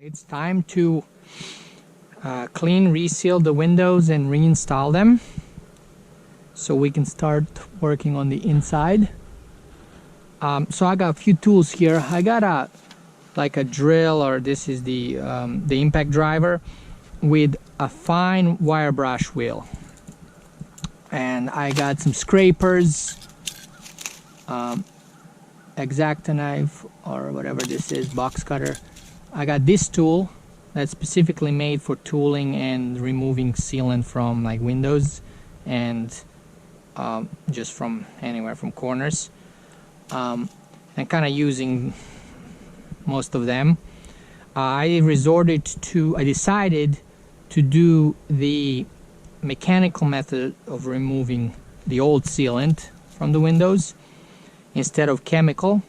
It's time to clean, reseal the windows and reinstall them so we can start working on the inside. So I got a few tools here. I got like a drill, or this is the impact driver with a fine wire brush wheel, and I got some scrapers, X-Acto knife or whatever this is, box cutter. I got this tool that's specifically made for tooling and removing sealant from like windows and just from anywhere, from corners, and kind of using most of them. I decided to do the mechanical method of removing the old sealant from the windows instead of chemical.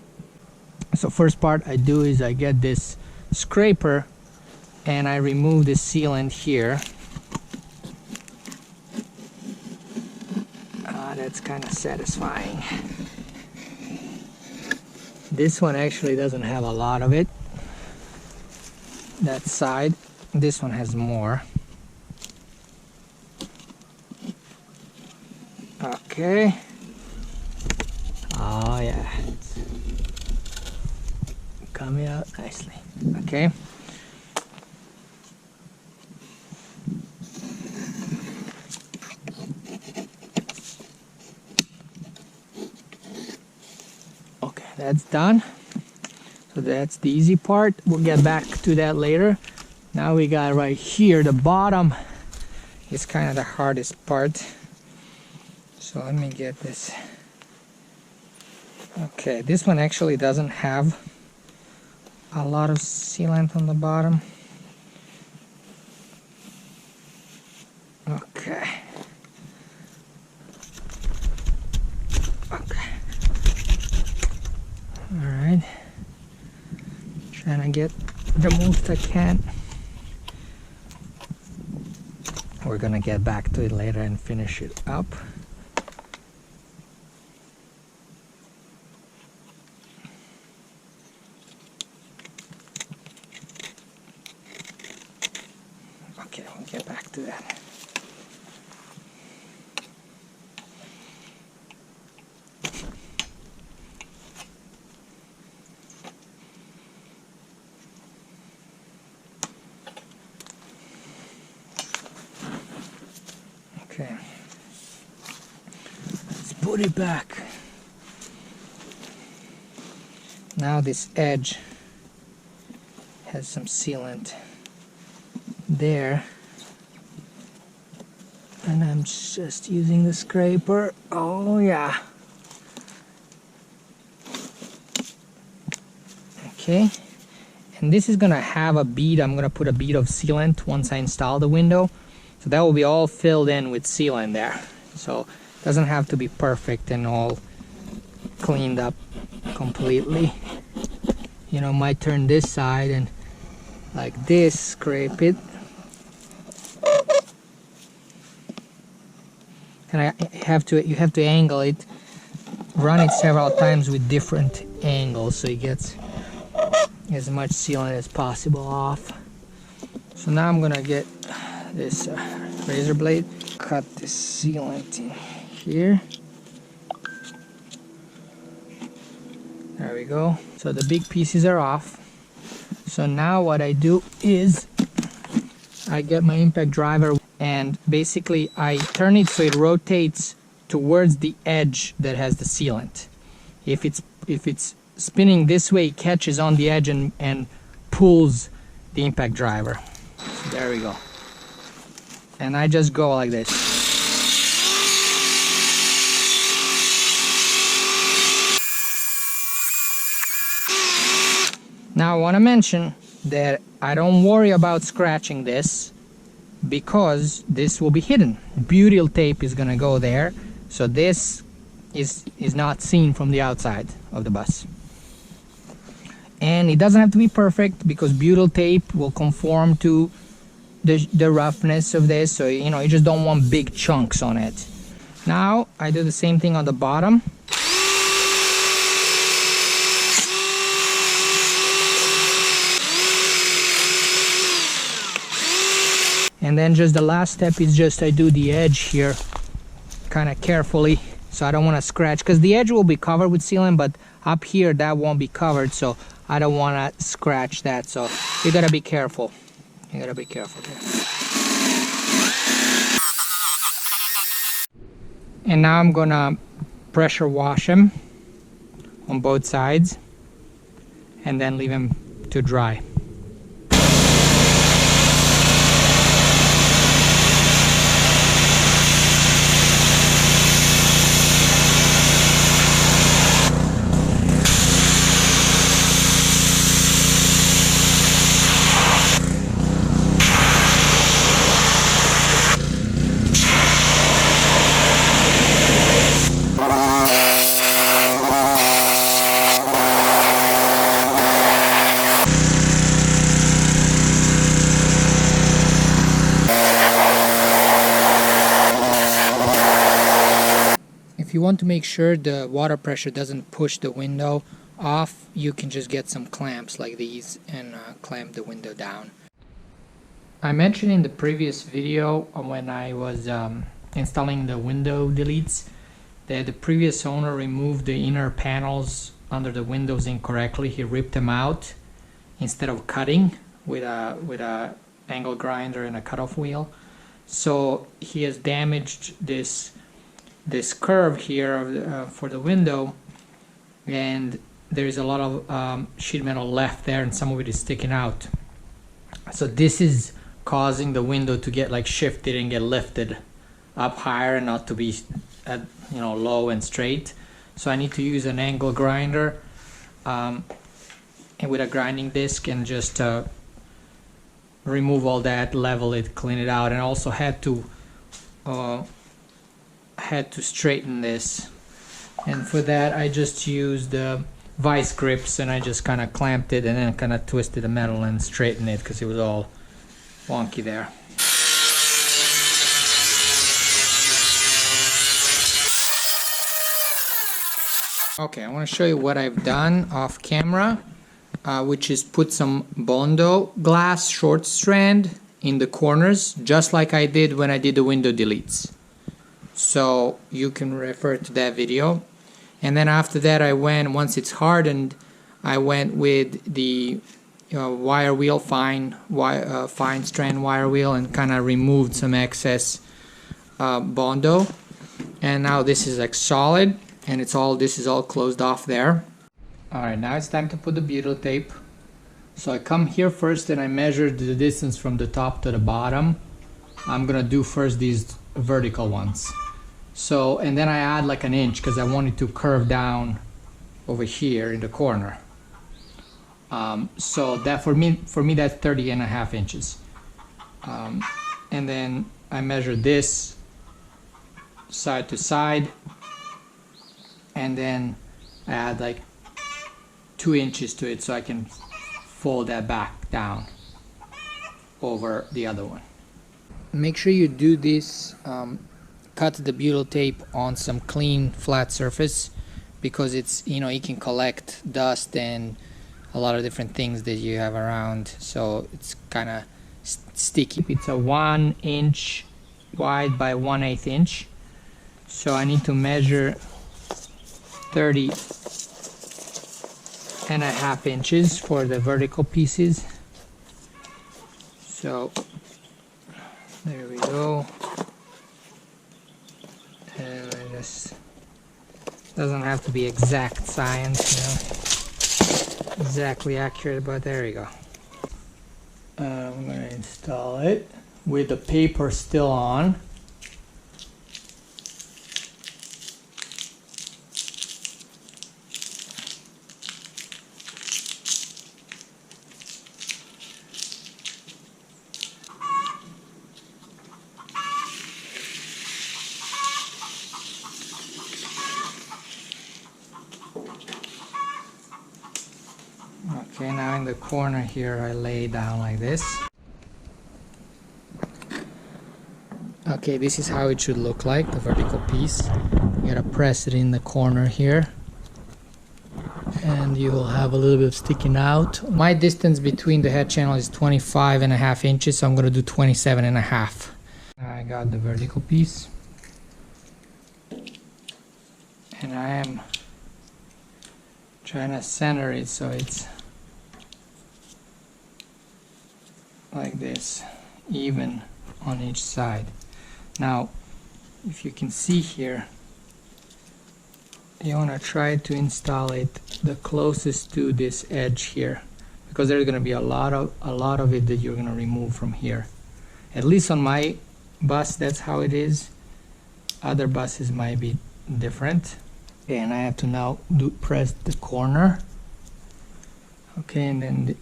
So first part I do is I get this scraper and I remove the sealant here. That's kind of satisfying. This one actually doesn't have a lot of it, that side. This one has more. Okay. Oh yeah, it's coming out nicely. Okay. Okay, that's done. So that's the easy part. We'll get back to that later. Now we got right here, the bottom is kind of the hardest part. So let me get this. Okay, this one actually doesn't have a lot of sealant on the bottom. Okay. Okay. Alright. Trying to get the most I can. We're gonna get back to it later and finish it up. Okay, we'll get back to that. Okay, let's put it back. Now this edge has some sealant there, and I'm just using the scraper. Oh yeah. Okay, and this is gonna have a bead. I'm gonna put a bead of sealant once I install the window. So that will be all filled in with sealant there. So it doesn't have to be perfect and all cleaned up completely. You know, might turn this side and like this, scrape it. And you have to angle it, run it several times with different angles so it gets as much sealant as possible off. So now I'm gonna get this razor blade, cut this sealant in here. There we go. So the big pieces are off. So now what I do is I get my impact driver and basically I turn it so it rotates towards the edge that has the sealant. If it's spinning this way, it catches on the edge and pulls the impact driver. So there we go. And I just go like this. Now I want to mention that I don't worry about scratching this because this will be hidden. Butyl tape is gonna go there, so this is not seen from the outside of the bus. And it doesn't have to be perfect because butyl tape will conform to the roughness of this, so you know, you just don't want big chunks on it. Now I do the same thing on the bottom. And then just the last step is just I do the edge here kind of carefully, so I don't want to scratch, because the edge will be covered with sealant, but up here that won't be covered, so I don't want to scratch that. So you gotta be careful. You gotta be careful there. And now I'm gonna pressure wash them on both sides and then leave them to dry. If you want to make sure the water pressure doesn't push the window off, you can just get some clamps like these and clamp the window down. I mentioned in the previous video when I was installing the window deletes that the previous owner removed the inner panels under the windows incorrectly. He ripped them out instead of cutting with a angle grinder and a cutoff wheel. So he has damaged this curve here for the window, and there's a lot of sheet metal left there, and some of it is sticking out. So this is causing the window to get like shifted and get lifted up higher and not to be at, low and straight. So I need to use an angle grinder and with a grinding disc and just remove all that, level it, clean it out, and also had to straighten this. And for that I just used vice grips, and I just kind of clamped it and then kind of twisted the metal and straightened it because it was all wonky there. Okay, I want to show you what I've done off camera, which is put some Bondo glass short strand in the corners, just like I did when I did the window deletes. So you can refer to that video. And then after that I went, once it's hardened, I went with the wire wheel, fine strand wire wheel, and kind of removed some excess Bondo. And now this is like solid, and this is all closed off there. Alright, now it's time to put the butyl tape. So I come here first and I measured the distance from the top to the bottom. I'm gonna do first these vertical ones. So, and then I add like an inch because I want it to curve down over here in the corner. So that for me that's 30.5 inches. And then I measure this side to side, and then I add like 2 inches to it so I can fold that back down over the other one. Make sure you do this, cut the butyl tape on some clean flat surface, because it's, it can collect dust and a lot of different things that you have around, so it's kind of sticky. It's a 1 inch wide by 1/8 inch, so I need to measure 30.5 inches for the vertical pieces. So there we go. And I just, doesn't have to be exact science, exactly accurate, but there we go. I'm going to install it with the paper still on. Okay, now in the corner here I lay down like this. Okay, this is how it should look like, the vertical piece. You gotta press it in the corner here. and you will have a little bit of sticking out. My distance between the head channel is 25.5 inches, so I'm going to do 27.5. I got the vertical piece, and I am trying to center it so it's like this, even on each side. Now, if you can see here, you want to try to install it the closest to this edge here, because there's going to be a lot of it that you're going to remove from here. At least on my bus, that's how it is. Other buses might be different. Okay, and I have to now press the corner. Okay, and then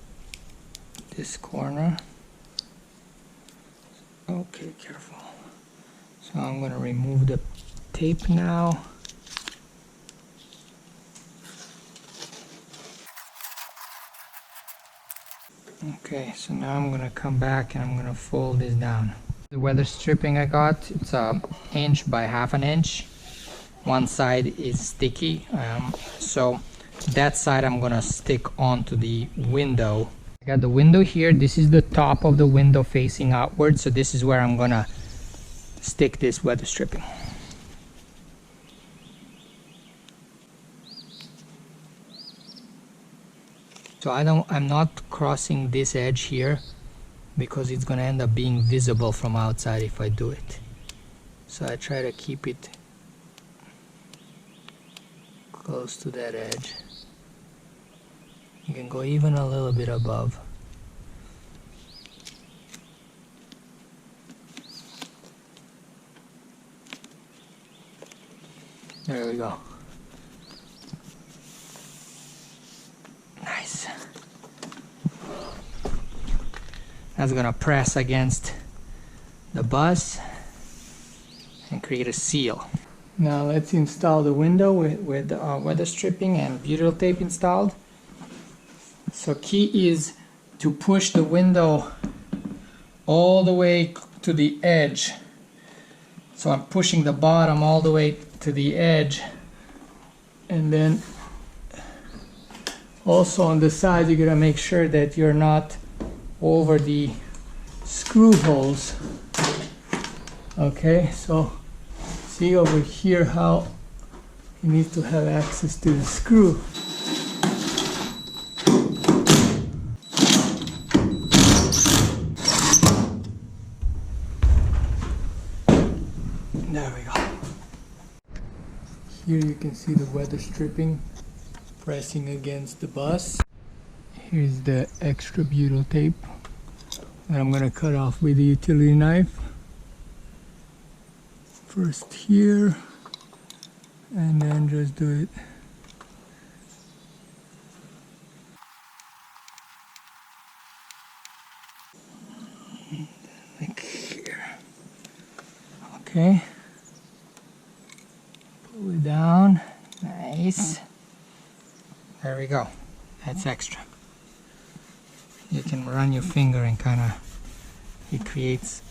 this corner. Okay, careful. So I'm going to remove the tape now. Okay, so now I'm going to come back and I'm going to fold this down. The weather stripping I got, it's an inch by half an inch. One side is sticky, so that side I'm going to stick onto the window. I got the window here. This is the top of the window facing outward, so this is where I'm going to stick this weather stripping. So I'm not crossing this edge here because it's going to end up being visible from outside if I do it. So I try to keep it close to that edge. You can go even a little bit above. There we go. Nice. That's gonna press against the bus and create a seal. Now let's install the window with weather stripping and butyl tape installed. So key is to push the window all the way to the edge. So I'm pushing the bottom all the way to the edge, and then also on the side you gotta make sure that you're not over the screw holes. Okay, so see over here how you need to have access to the screw. There we go. Here you can see the weather stripping pressing against the bus. Here's the extra butyl tape that I'm gonna cut off with the utility knife. First here, and then just do it. Like here. Okay. Pull it down. Nice. There we go. That's extra. You can run your finger and kind of, it creates,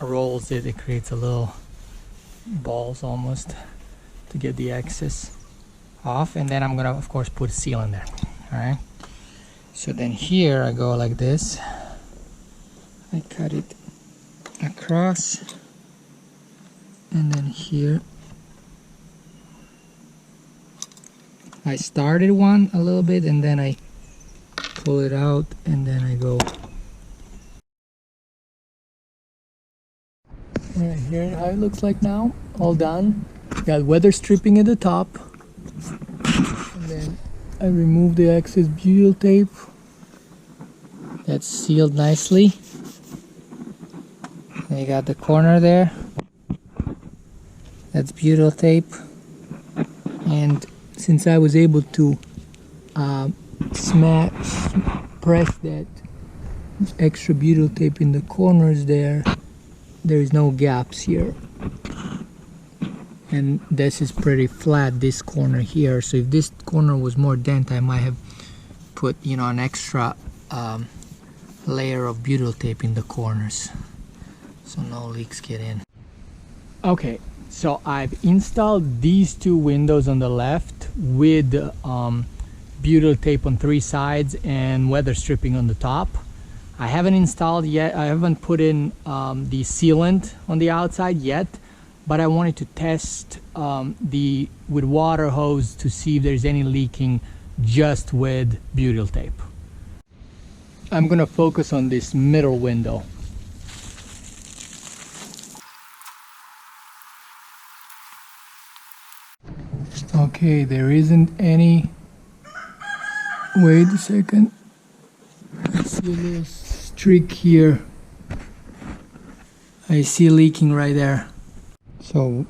rolls it, it creates a little balls almost to get the excess off. And then I'm gonna of course put a seal in there. Alright, so then here I go like this. I cut it across, and then here I started one a little bit and then I pull it out, and then I go right here. How it looks like now, all done. Got weather stripping at the top, and then I remove the excess butyl tape. That's sealed nicely. And you got the corner there, that's butyl tape. And since I was able to press that extra butyl tape in the corners there is no gaps here, and this is pretty flat, this corner here. So if this corner was more dent, I might have put, you know, an extra layer of butyl tape in the corners so no leaks get in. Okay, so I've installed these two windows on the left with butyl tape on 3 sides and weather stripping on the top. I haven't installed yet, I haven't put in the sealant on the outside yet, but I wanted to test with water hose to see if there's any leaking just with butyl tape. I'm gonna focus on this middle window. Okay, there isn't any. Wait a second. I see a little streak here. I see leaking right there. So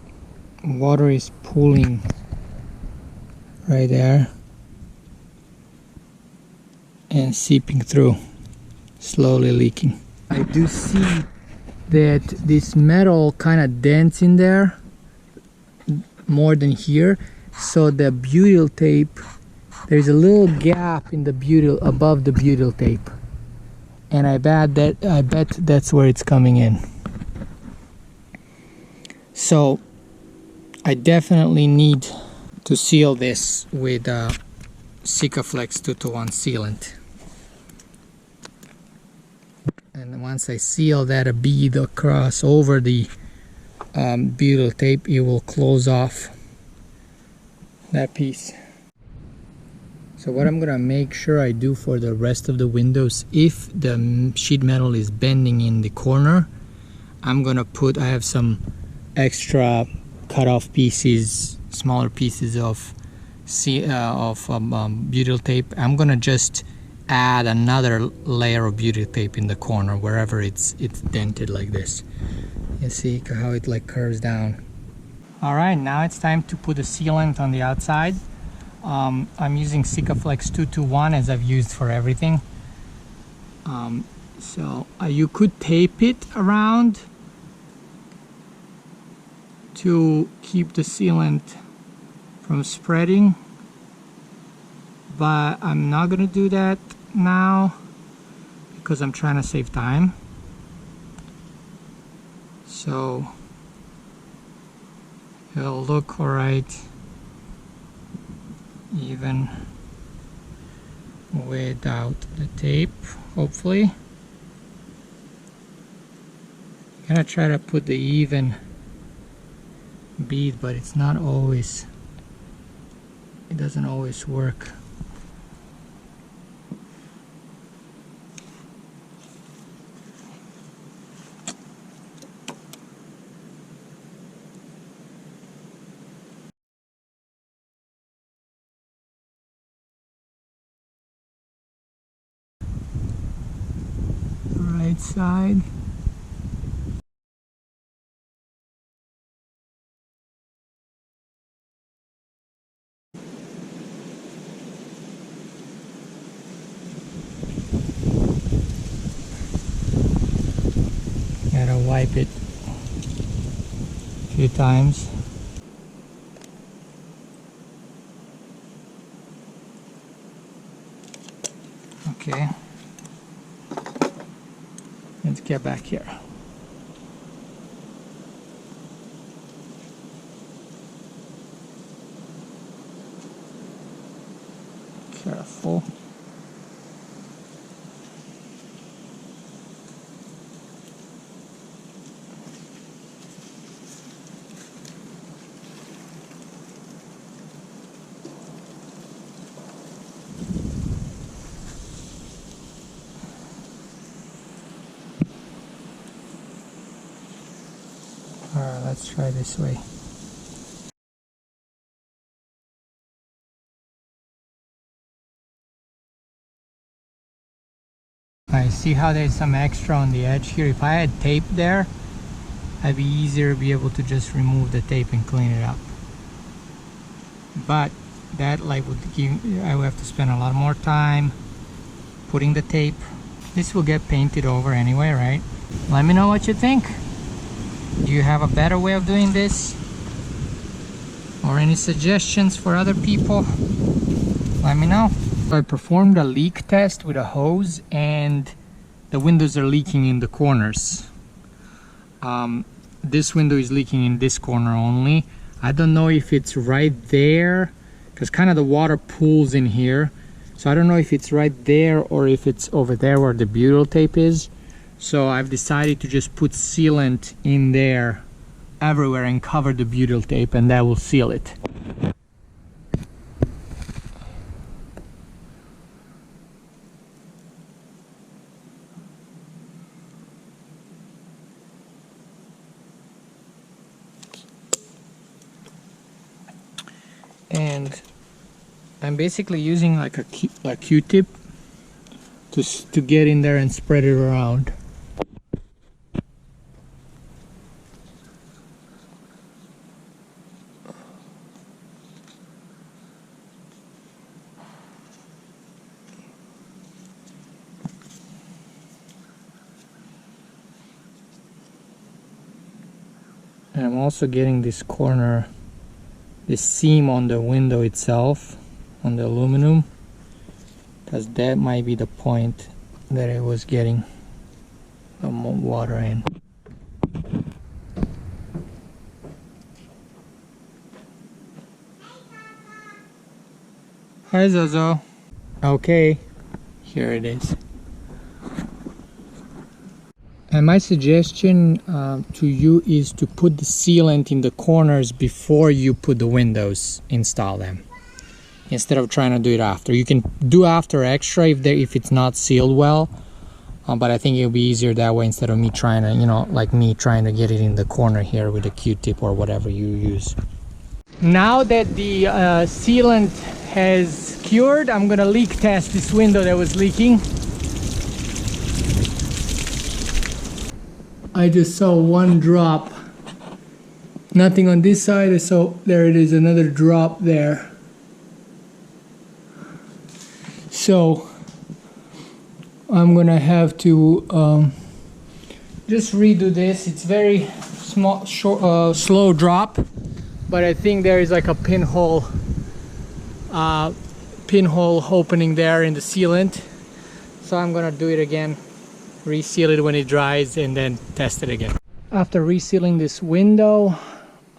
water is pooling right there and seeping through, slowly leaking. I do see that this metal kind of dents in there more than here, so the butyl tape, there's a little gap in the butyl above the butyl tape, and I bet that's where it's coming in. So I definitely need to seal this with Sikaflex 2-to-1 sealant. And once I seal that a bead across over the butyl tape, it will close off that piece. So what I'm gonna make sure I do for the rest of the windows, if the sheet metal is bending in the corner, I'm gonna put, I have some extra cut off pieces, smaller pieces of butyl tape. I'm gonna just add another layer of butyl tape in the corner wherever it's dented like this. You see how it like curves down. All right, now it's time to put the sealant on the outside. I'm using Sikaflex 2-to-1 as I've used for everything. So you could tape it around to keep the sealant from spreading, but I'm not gonna do that now because I'm trying to save time. So it'll look all right even without the tape, hopefully. I'm gonna try to put the even bead, but it's not always, it doesn't always work. Right side. Gotta wipe it a few times. Okay. Let's get back here. Careful. Alright, let's try this way. I see how there's some extra on the edge here. If I had tape there, I'd be easier to be able to just remove the tape and clean it up. But that like would give, I would have to spend a lot more time putting the tape. This will get painted over anyway, right? Let me know what you think. Do you have a better way of doing this? Or any suggestions for other people? Let me know. I performed a leak test with a hose and the windows are leaking in the corners. This window is leaking in this corner only. I don't know if it's right there because kind of the water pools in here. So I don't know if it's right there or if it's over there where the butyl tape is. So I've decided to just put sealant in there everywhere and cover the butyl tape, and that will seal it. And I'm basically using like a Q-tip to get in there and spread it around. And I'm also getting this corner, this seam on the window itself, on the aluminum, because that might be the point that it was getting the water in. Hi Zozo. Okay, here it is. And my suggestion to you is to put the sealant in the corners before you put the windows, install them, instead of trying to do it after. You can do after extra if it's not sealed well, but I think it'll be easier that way instead of me trying to, you know, like me trying to get it in the corner here with a Q-tip or whatever you use. Now that the sealant has cured, I'm gonna leak test this window that was leaking. I just saw one drop, nothing on this side, so there it is, another drop there. So I'm gonna have to just redo this. It's very small, short, slow drop, but I think there is like a pinhole opening there in the sealant. So I'm gonna do it again, reseal it when it dries, and then test it again. After resealing this window,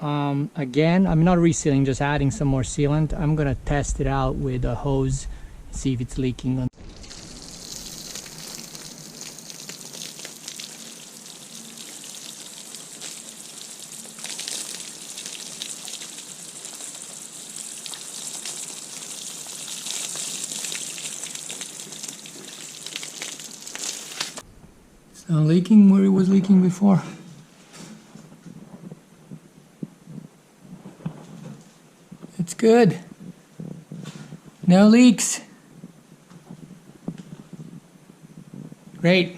again, I'm not resealing, just adding some more sealant. I'm gonna test it out with a hose, see if it's leaking. It's not leaking where it was leaking before. It's good. No leaks. Great.